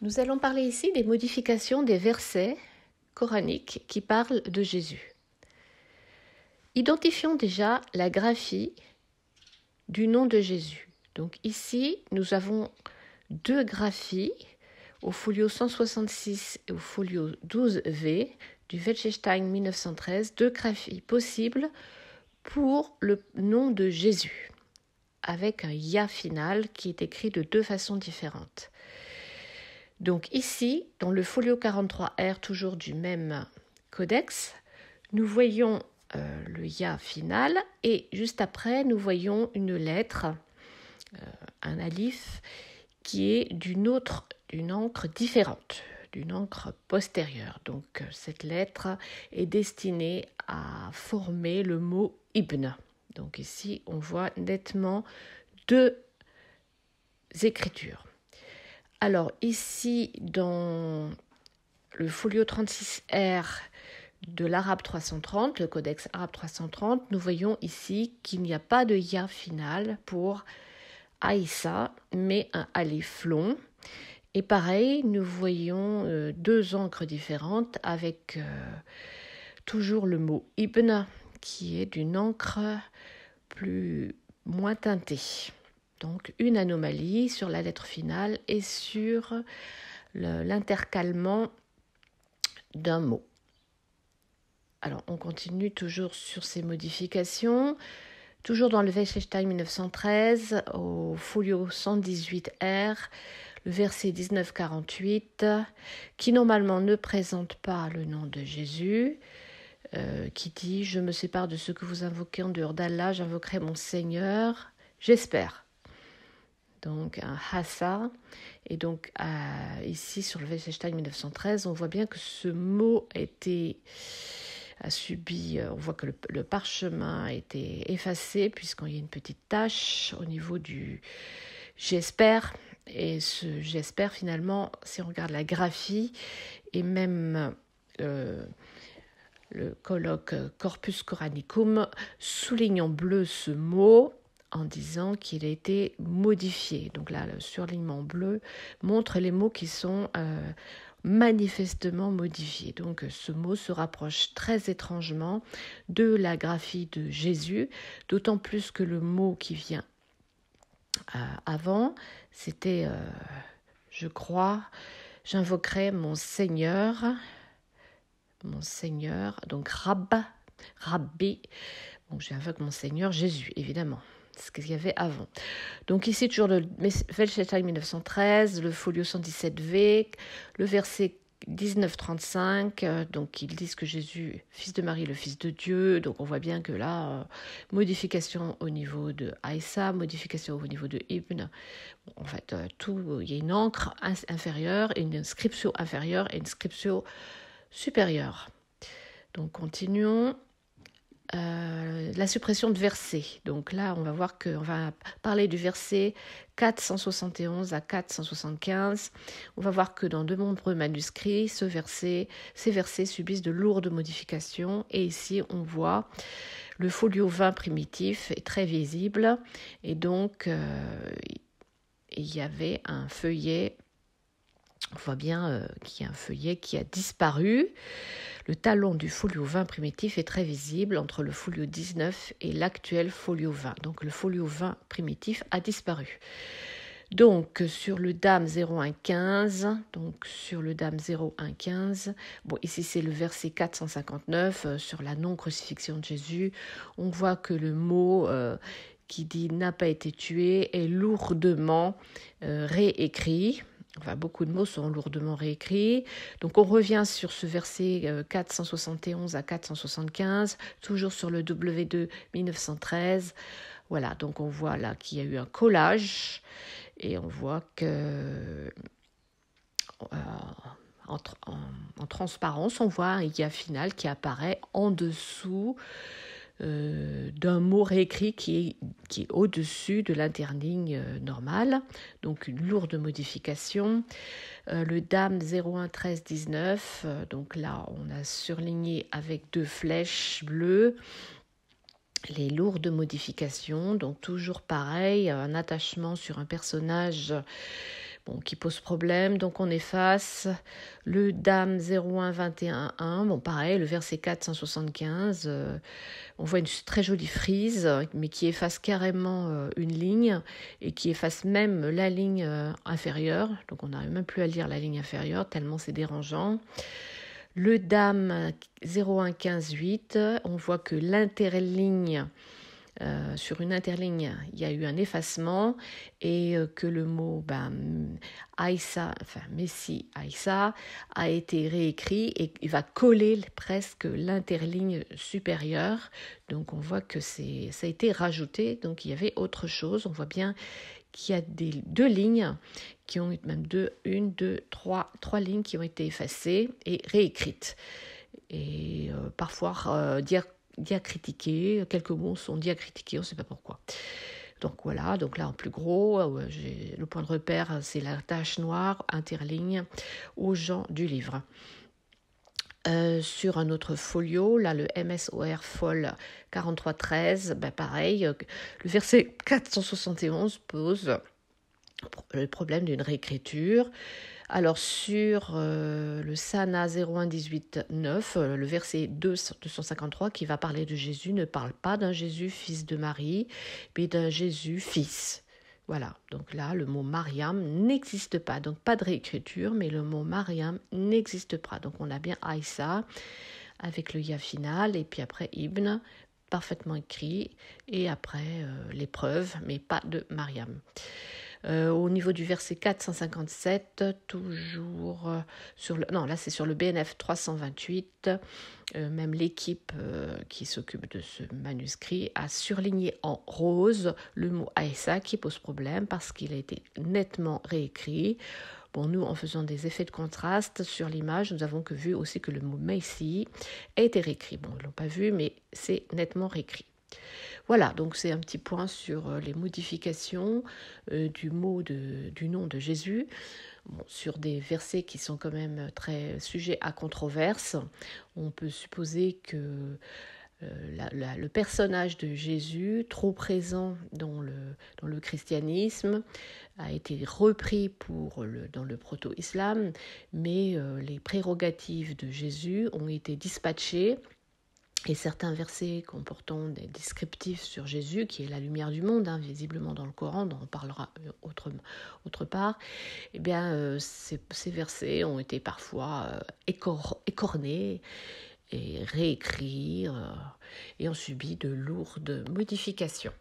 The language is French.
Nous allons parler ici des modifications des versets coraniques qui parlent de Jésus. Identifions déjà la graphie du nom de Jésus. Donc ici, nous avons deux graphies au folio 166 et au folio 12V du Welschestein 1913, deux graphies possibles pour le nom de Jésus, avec un « ya » final qui est écrit de deux façons différentes. Donc ici, dans le folio 43R, toujours du même codex, nous voyons le ya final et juste après, nous voyons une lettre, un alif, qui est d'une encre différente, d'une encre postérieure. Donc cette lettre est destinée à former le mot Ibn. Donc ici, on voit nettement deux écritures. Alors ici, dans le folio 36R de l'arabe 330, le codex arabe 330, nous voyons ici qu'il n'y a pas de ya final pour Aïssa, mais un alif long. Et pareil, nous voyons deux encres différentes avec toujours le mot Ibn qui est d'une encre moins teintée. Donc une anomalie sur la lettre finale et sur l'intercalement d'un mot. Alors on continue toujours sur ces modifications. Toujours dans le Welschestein 1913, au folio 118R, le verset 1948, qui normalement ne présente pas le nom de Jésus, qui dit « Je me sépare de ceux que vous invoquez en dehors d'Allah, j'invoquerai mon Seigneur, j'espère ». Donc un hassa, et donc ici sur le Welschestein 1913, on voit bien que ce mot a subi, on voit que le parchemin a été effacé puisqu'il y a une petite tache au niveau du j'espère, et ce j'espère finalement, si on regarde la graphie et même le colloque Corpus Coranicum souligne en bleu ce mot en disant qu'il a été modifié. Donc là, le surlignement bleu montre les mots qui sont manifestement modifiés. Donc ce mot se rapproche très étrangement de la graphie de Jésus, d'autant plus que le mot qui vient avant, c'était, je crois, j'invoquerai mon Seigneur, donc Rabbi, bon, j'invoque mon Seigneur Jésus, évidemment. C'est ce qu'il y avait avant. Donc ici, toujours le Welschestein 1913, le folio 117V, le verset 1935, donc ils disent que Jésus, fils de Marie, le fils de Dieu, donc on voit bien que là, modification au niveau de Aïssa, modification au niveau de Ibn, en fait, il y a une encre inférieure, une inscription inférieure et une inscription supérieure. Donc continuons. La suppression de versets. Donc là, on va voir qu'on va parler du verset 471 à 475. On va voir que dans de nombreux manuscrits, ces versets subissent de lourdes modifications. Et ici, on voit le folio 20 primitif est très visible. Et donc, il y avait un feuillet. On voit bien qu'il y a un feuillet qui a disparu. Le talon du folio 20 primitif est très visible entre le folio 19 et l'actuel folio 20. Donc le folio 20 primitif a disparu. Donc sur le dam 0115, bon ici c'est le verset 459 sur la non-crucifixion de Jésus. On voit que le mot qui dit n'a pas été tué est lourdement réécrit. Enfin, beaucoup de mots sont lourdement réécrits. Donc, on revient sur ce verset 471 à 475, toujours sur le W2 1913. Voilà, donc on voit là qu'il y a eu un collage et on voit que en transparence, on voit un ya final qui apparaît en dessous d'un mot réécrit qui est au-dessus de l'interligne normale, donc une lourde modification. Le dam 011319, donc là on a surligné avec deux flèches bleues les lourdes modifications, donc toujours pareil, un attachement sur un personnage bon, qui pose problème. Donc on efface le Dame 01 21 1. Bon, pareil, le verset 475. On voit une très jolie frise, mais qui efface carrément une ligne et qui efface même la ligne inférieure. Donc on n'arrive même plus à lire la ligne inférieure, tellement c'est dérangeant. Le Dame 01 15 8, on voit que l'interligne, sur une interligne, il y a eu un effacement et que le mot Aïssa, enfin Messie Aïssa, a été réécrit et il va coller presque l'interligne supérieure. Donc on voit que ça a été rajouté, donc il y avait autre chose. On voit bien qu'il y a deux lignes qui ont même trois lignes qui ont été effacées et réécrites. Et parfois diacritiquées, quelques mots sont diacritiqués, on ne sait pas pourquoi. Donc voilà, donc là en plus gros, le point de repère, c'est la tache noire interligne aux gens du livre. Sur un autre folio, là le MSOR Fol 4313, pareil, le verset 471 pose le problème d'une réécriture. Alors sur le Sana 01 18 9, le verset 253 qui va parler de Jésus ne parle pas d'un Jésus fils de Marie, mais d'un Jésus fils. Voilà, donc là le mot Mariam n'existe pas, donc pas de réécriture, mais le mot Mariam n'existe pas. Donc on a bien Aïssa avec le ya final et puis après Ibn, parfaitement écrit, et après l'épreuve, mais pas de Mariam. Au niveau du verset 457, toujours sur le... Non, là c'est sur le BNF 328. Même l'équipe qui s'occupe de ce manuscrit a surligné en rose le mot Aïssa qui pose problème parce qu'il a été nettement réécrit. Bon, nous, en faisant des effets de contraste sur l'image, nous avons vu aussi que le mot Messie a été réécrit. Bon, ils ne l'ont pas vu, mais c'est nettement réécrit. Voilà, donc c'est un petit point sur les modifications du nom de Jésus, sur des versets qui sont quand même très sujets à controverse. On peut supposer que le personnage de Jésus, trop présent dans le christianisme, a été repris dans le proto-islam, mais les prérogatives de Jésus ont été dispatchées. Et certains versets comportant des descriptifs sur Jésus, qui est la lumière du monde, visiblement dans le Coran, dont on parlera autre part, ces versets ont été parfois écornés et réécrits et ont subi de lourdes modifications.